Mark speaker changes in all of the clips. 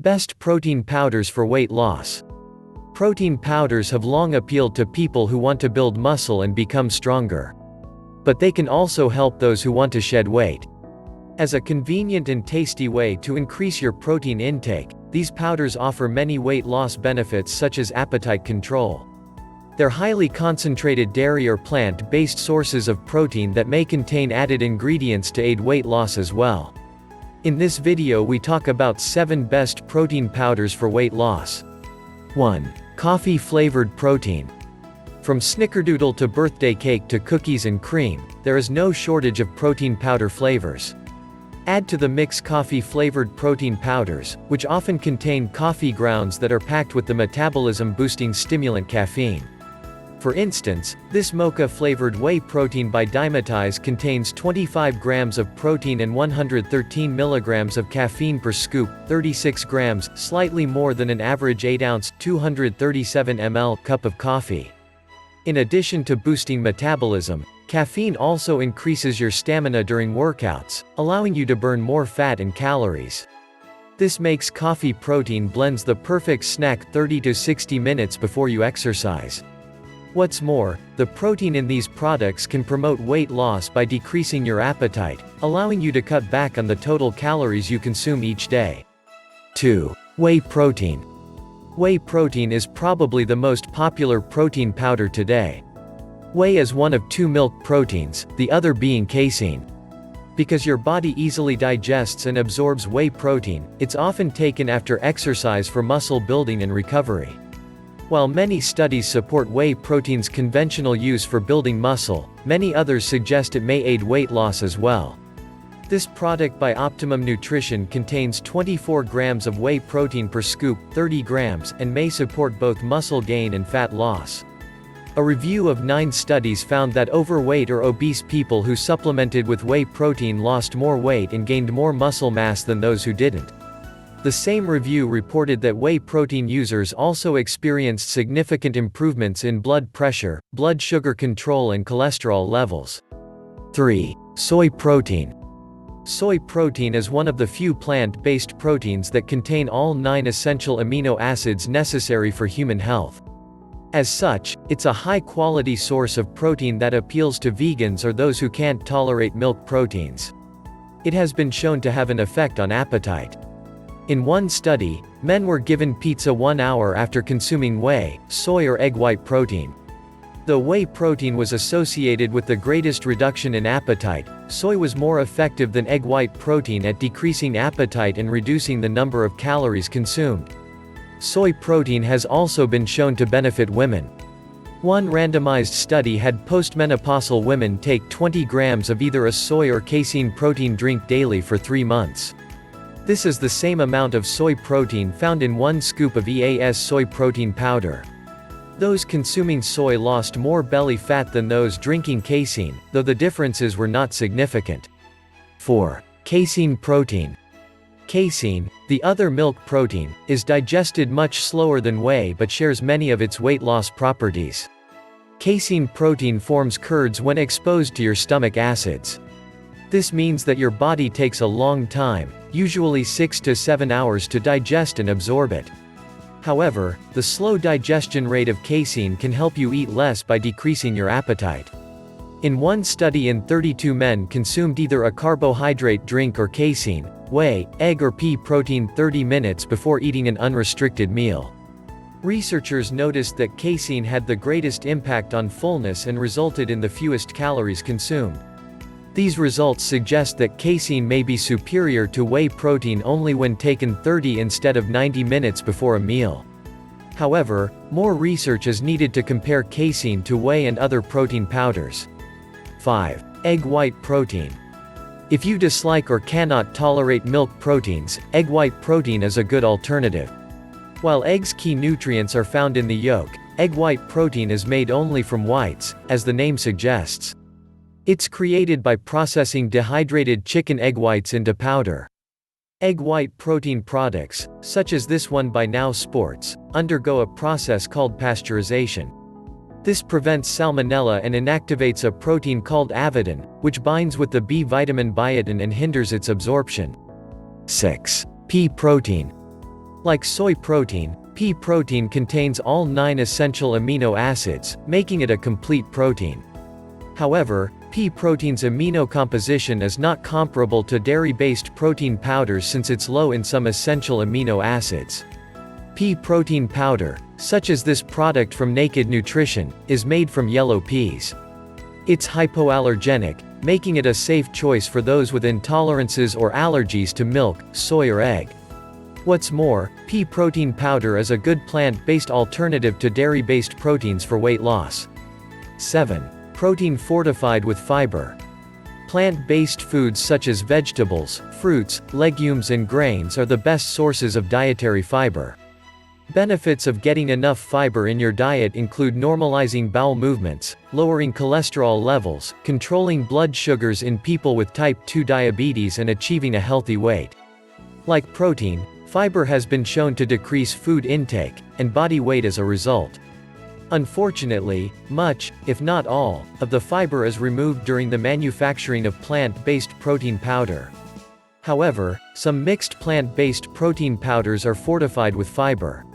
Speaker 1: Best protein powders for weight loss. Protein powders have long appealed to people who want to build muscle and become stronger. But they can also help those who want to shed weight. As a convenient and tasty way to increase your protein intake, these powders offer many weight loss benefits such as appetite control. They're highly concentrated dairy or plant-based sources of protein that may contain added ingredients to aid weight loss as well. In this video we talk about 7 best protein powders for weight loss. 1. Coffee-flavored protein. From snickerdoodle to birthday cake to cookies and cream, there is no shortage of protein powder flavors. Add to the mix coffee-flavored protein powders, which often contain coffee grounds that are packed with the metabolism-boosting stimulant caffeine. For instance, this mocha-flavored whey protein by Dymatize contains 25 grams of protein and 113 milligrams of caffeine per scoop, 36 grams, slightly more than an average 8-ounce, 237 ml cup of coffee. In addition to boosting metabolism, caffeine also increases your stamina during workouts, allowing you to burn more fat and calories. This makes coffee protein blends the perfect snack 30 to 60 minutes before you exercise. What's more, the protein in these products can promote weight loss by decreasing your appetite, allowing you to cut back on the total calories you consume each day. 2. Whey protein. Whey protein is probably the most popular protein powder today. Whey is one of 2 milk proteins, the other being casein. Because your body easily digests and absorbs whey protein, it's often taken after exercise for muscle building and recovery. While many studies support whey protein's conventional use for building muscle, many others suggest it may aid weight loss as well. This product by Optimum Nutrition contains 24 grams of whey protein per scoop, 30 grams, and may support both muscle gain and fat loss. A review of 9 studies found that overweight or obese people who supplemented with whey protein lost more weight and gained more muscle mass than those who didn't. The same review reported that whey protein users also experienced significant improvements in blood pressure, blood sugar control and cholesterol levels. 3. Soy protein. Soy protein is one of the few plant-based proteins that contain all 9 essential amino acids necessary for human health. As such, it's a high-quality source of protein that appeals to vegans or those who can't tolerate milk proteins. It has been shown to have an effect on appetite. In one study, men were given pizza 1 hour after consuming whey, soy or egg white protein. Though whey protein was associated with the greatest reduction in appetite, soy was more effective than egg white protein at decreasing appetite and reducing the number of calories consumed. Soy protein has also been shown to benefit women. One randomized study had postmenopausal women take 20 grams of either a soy or casein protein drink daily for 3 months. This is the same amount of soy protein found in 1 scoop of EAS soy protein powder. Those consuming soy lost more belly fat than those drinking casein, though the differences were not significant. 4. Casein protein. Casein, the other milk protein, is digested much slower than whey but shares many of its weight loss properties. Casein protein forms curds when exposed to your stomach acids. This means that your body takes a long time, usually 6 to 7 hours to digest and absorb it. However, the slow digestion rate of casein can help you eat less by decreasing your appetite. In one study 32 men consumed either a carbohydrate drink or casein, whey, egg or pea protein 30 minutes before eating an unrestricted meal. Researchers noticed that casein had the greatest impact on fullness and resulted in the fewest calories consumed. These results suggest that casein may be superior to whey protein only when taken 30 instead of 90 minutes before a meal. However, more research is needed to compare casein to whey and other protein powders. 5. Egg white protein. If you dislike or cannot tolerate milk proteins, egg white protein is a good alternative. While eggs' key nutrients are found in the yolk, egg white protein is made only from whites, as the name suggests. It's created by processing dehydrated chicken egg whites into powder. Egg white protein products, such as this one by Now Sports, undergo a process called pasteurization. This prevents salmonella and inactivates a protein called avidin, which binds with the B vitamin biotin and hinders its absorption. 6. Pea protein. Like soy protein, pea protein contains all 9 essential amino acids, making it a complete protein. However, pea protein's amino composition is not comparable to dairy-based protein powders since it's low in some essential amino acids. Pea protein powder, such as this product from Naked Nutrition, is made from yellow peas. It's hypoallergenic, making it a safe choice for those with intolerances or allergies to milk, soy or egg. What's more, pea protein powder is a good plant-based alternative to dairy-based proteins for weight loss. 7. Protein fortified with fiber. Plant-based foods such as vegetables, fruits, legumes and grains are the best sources of dietary fiber. Benefits of getting enough fiber in your diet include normalizing bowel movements, lowering cholesterol levels, controlling blood sugars in people with type 2 diabetes and achieving a healthy weight. Like protein, fiber has been shown to decrease food intake, and body weight as a result. Unfortunately, much, if not all, of the fiber is removed during the manufacturing of plant-based protein powder. However, some mixed plant-based protein powders are fortified with fiber.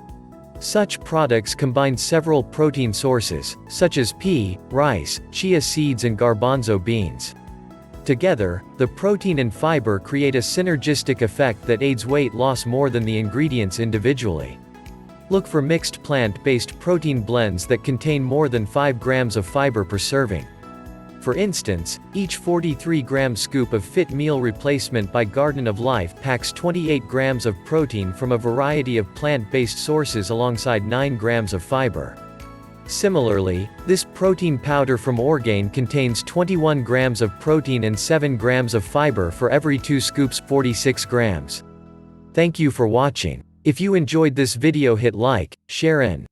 Speaker 1: Such products combine several protein sources, such as pea, rice, chia seeds and garbanzo beans. Together, the protein and fiber create a synergistic effect that aids weight loss more than the ingredients individually. Look for mixed plant-based protein blends that contain more than 5 grams of fiber per serving. For instance, each 43-gram scoop of Fit Meal Replacement by Garden of Life packs 28 grams of protein from a variety of plant-based sources alongside 9 grams of fiber. Similarly, this protein powder from Orgain contains 21 grams of protein and 7 grams of fiber for every 2 scoops, 46 grams. Thank you for watching. If you enjoyed this video, hit like, share and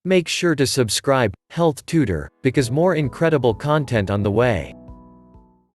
Speaker 1: make sure to subscribe, Health Tutor, because more incredible content on the way.